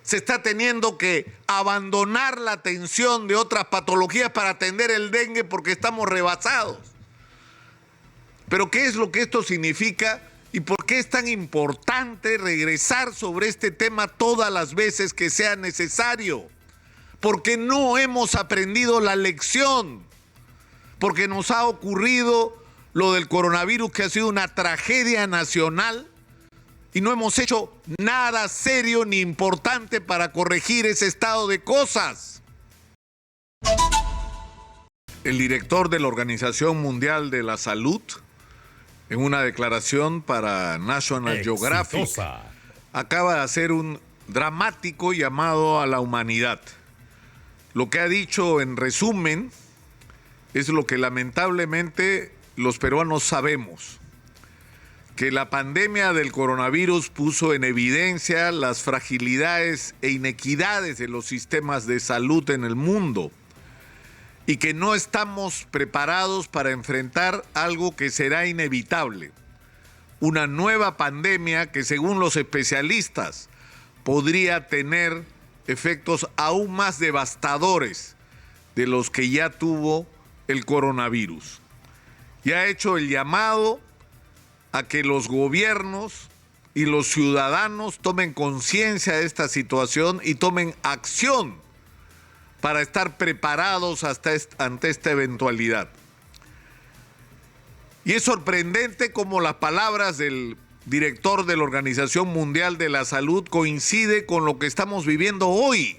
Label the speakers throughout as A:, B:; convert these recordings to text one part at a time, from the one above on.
A: se está teniendo que abandonar la atención de otras patologías para atender el dengue porque estamos rebasados. Pero ¿qué es lo que esto significa y por qué es tan importante regresar sobre este tema todas las veces que sea necesario? Porque no hemos aprendido la lección, porque nos ha ocurrido lo del coronavirus, que ha sido una tragedia nacional, y no hemos hecho nada serio ni importante para corregir ese estado de cosas. El director de la Organización Mundial de la Salud, en una declaración para National Geographic, acaba de hacer un dramático llamado a la humanidad. Lo que ha dicho en resumen es lo que lamentablemente los peruanos sabemos, que la pandemia del coronavirus puso en evidencia las fragilidades e inequidades de los sistemas de salud en el mundo y que no estamos preparados para enfrentar algo que será inevitable, una nueva pandemia que, según los especialistas, podría tener efectos aún más devastadores de los que ya tuvo el coronavirus. Y ha hecho el llamado a que los gobiernos y los ciudadanos tomen conciencia de esta situación y tomen acción para estar preparados ante esta eventualidad. Y es sorprendente cómo las palabras del director de la Organización Mundial de la Salud coincide con lo que estamos viviendo hoy.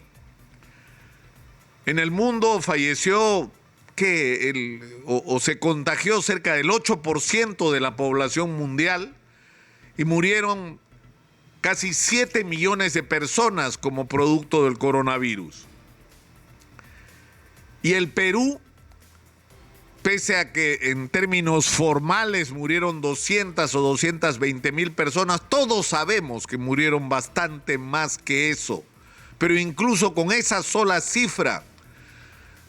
A: En el mundo falleció se contagió cerca del 8% de la población mundial y murieron casi 7 millones de personas como producto del coronavirus. Y el Perú, pese a que en términos formales murieron 200 o 220 mil personas, todos sabemos que murieron bastante más que eso. Pero incluso con esa sola cifra,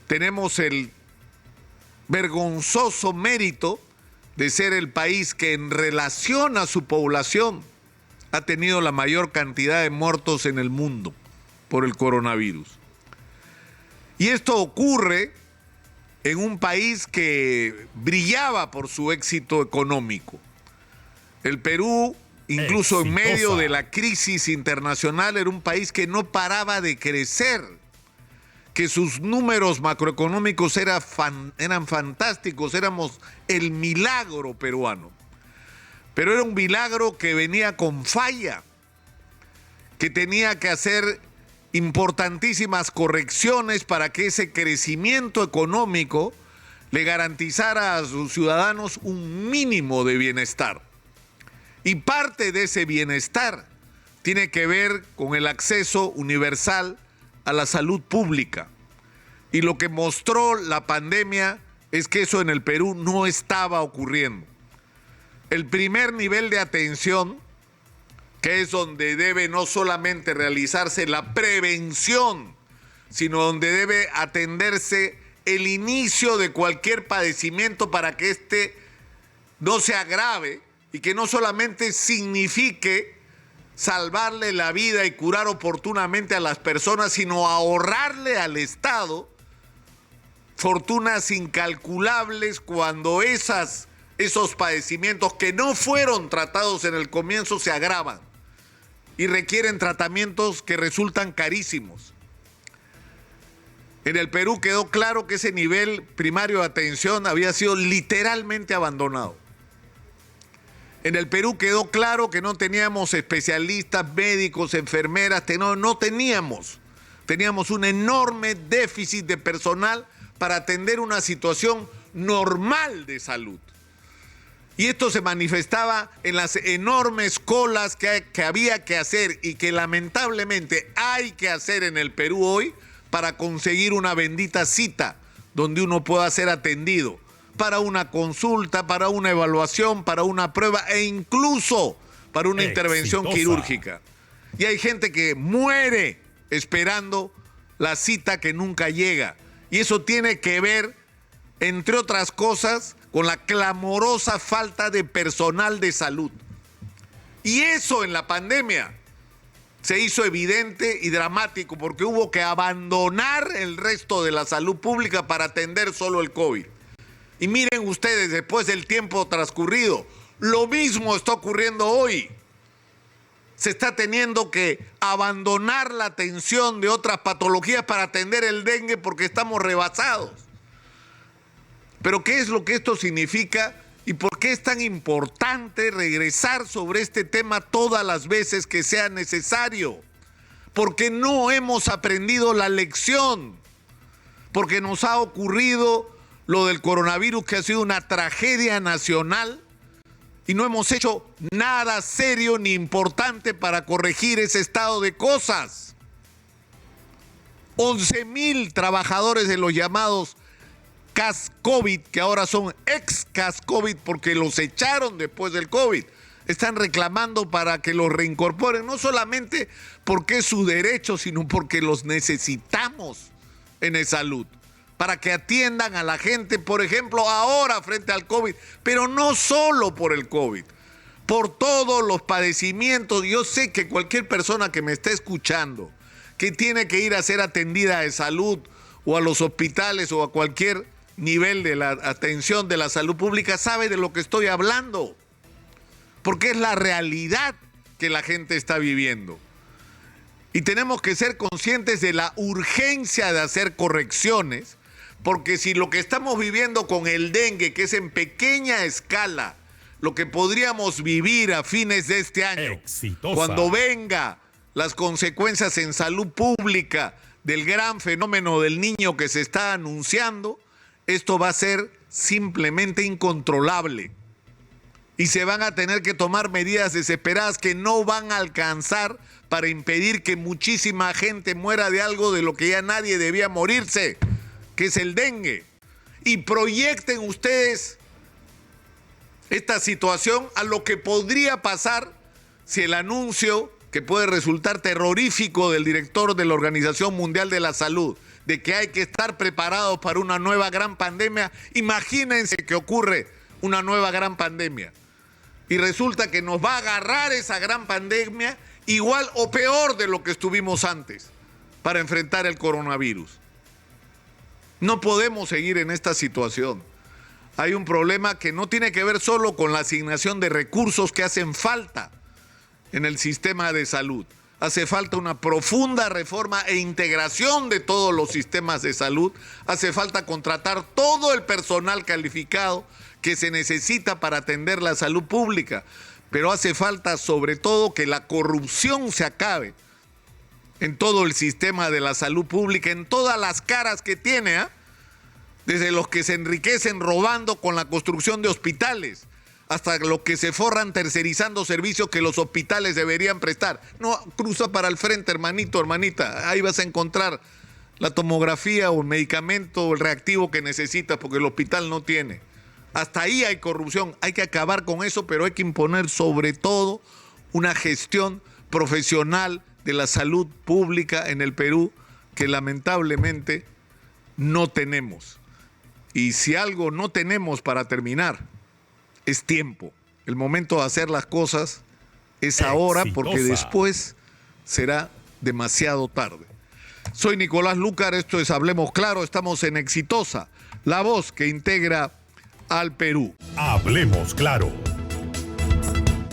A: tenemos el vergonzoso mérito de ser el país que en relación a su población ha tenido la mayor cantidad de muertos en el mundo por el coronavirus. Y esto ocurre en un país que brillaba por su éxito económico. El Perú, incluso en medio de la crisis internacional, era un país que no paraba de crecer, que sus números macroeconómicos eran fantásticos, éramos el milagro peruano. Pero era un milagro que venía con falla, que tenía que hacer importantísimas correcciones para que ese crecimiento económico le garantizara a sus ciudadanos un mínimo de bienestar. Y parte de ese bienestar tiene que ver con el acceso universal a la salud pública. Y lo que mostró la pandemia es que eso en el Perú no estaba ocurriendo. El primer nivel de atención, que es donde debe no solamente realizarse la prevención, sino donde debe atenderse el inicio de cualquier padecimiento para que éste no se agrave y que no solamente signifique salvarle la vida y curar oportunamente a las personas, sino ahorrarle al Estado fortunas incalculables cuando esos padecimientos que no fueron tratados en el comienzo se agravan y requieren tratamientos que resultan carísimos. En el Perú quedó claro que ese nivel primario de atención había sido literalmente abandonado. En el Perú quedó claro que no teníamos especialistas, médicos, enfermeras, no teníamos. Teníamos un enorme déficit de personal para atender una situación normal de salud. Y esto se manifestaba en las enormes colas que había que hacer y que lamentablemente hay que hacer en el Perú hoy para conseguir una bendita cita donde uno pueda ser atendido para una consulta, para una evaluación, para una prueba e incluso para una intervención quirúrgica. Y hay gente que muere esperando la cita que nunca llega. Y eso tiene que ver, entre otras cosas, con la clamorosa falta de personal de salud. Y eso en la pandemia se hizo evidente y dramático porque hubo que abandonar el resto de la salud pública para atender solo el COVID. Y miren ustedes, después del tiempo transcurrido, lo mismo está ocurriendo hoy. Se está teniendo que abandonar la atención de otras patologías para atender el dengue porque estamos rebasados. Pero ¿qué es lo que esto significa y por qué es tan importante regresar sobre este tema todas las veces que sea necesario? Porque no hemos aprendido la lección, porque nos ha ocurrido lo del coronavirus, que ha sido una tragedia nacional, y no hemos hecho nada serio ni importante para corregir ese estado de cosas. 11,000 trabajadores de los llamados CAS COVID, que ahora son ex-CAS COVID porque los echaron después del COVID, están reclamando para que los reincorporen, no solamente porque es su derecho, sino porque los necesitamos en salud, para que atiendan a la gente, por ejemplo, ahora frente al COVID, pero no solo por el COVID, por todos los padecimientos. Yo sé que cualquier persona que me esté escuchando, que tiene que ir a ser atendida de salud o a los hospitales o a cualquier nivel de la atención de la salud pública, sabe de lo que estoy hablando, porque es la realidad que la gente está viviendo. Y tenemos que ser conscientes de la urgencia de hacer correcciones, porque si lo que estamos viviendo con el dengue, que es en pequeña escala, lo que podríamos vivir a fines de este año, exitosa, cuando venga las consecuencias en salud pública del gran fenómeno del niño que se está anunciando, esto va a ser simplemente incontrolable. Y se van a tener que tomar medidas desesperadas que no van a alcanzar para impedir que muchísima gente muera de algo de lo que ya nadie debía morirse, que es el dengue. Y proyecten ustedes esta situación a lo que podría pasar si el anuncio, que puede resultar terrorífico, del director de la Organización Mundial de la Salud, de que hay que estar preparados para una nueva gran pandemia. Imagínense que ocurre una nueva gran pandemia y resulta que nos va a agarrar esa gran pandemia igual o peor de lo que estuvimos antes para enfrentar el coronavirus. No podemos seguir en esta situación. Hay un problema que no tiene que ver solo con la asignación de recursos que hacen falta en el sistema de salud. Hace falta una profunda reforma e integración de todos los sistemas de salud. Hace falta contratar todo el personal calificado que se necesita para atender la salud pública. Pero hace falta sobre todo que la corrupción se acabe en todo el sistema de la salud pública, en todas las caras que tiene, desde los que se enriquecen robando con la construcción de hospitales, hasta los que se forran tercerizando servicios que los hospitales deberían prestar. No, cruza para el frente, hermanito, hermanita, ahí vas a encontrar la tomografía o el medicamento o el reactivo que necesitas porque el hospital no tiene. Hasta ahí hay corrupción, hay que acabar con eso, pero hay que imponer sobre todo una gestión profesional de la salud pública en el Perú que lamentablemente no tenemos. Y si algo no tenemos, para terminar, es tiempo. El momento de hacer las cosas es ahora, porque después será demasiado tarde. Soy Nicolás Lucar, esto es Hablemos Claro, estamos en Exitosa, la voz que integra al Perú.
B: Hablemos Claro.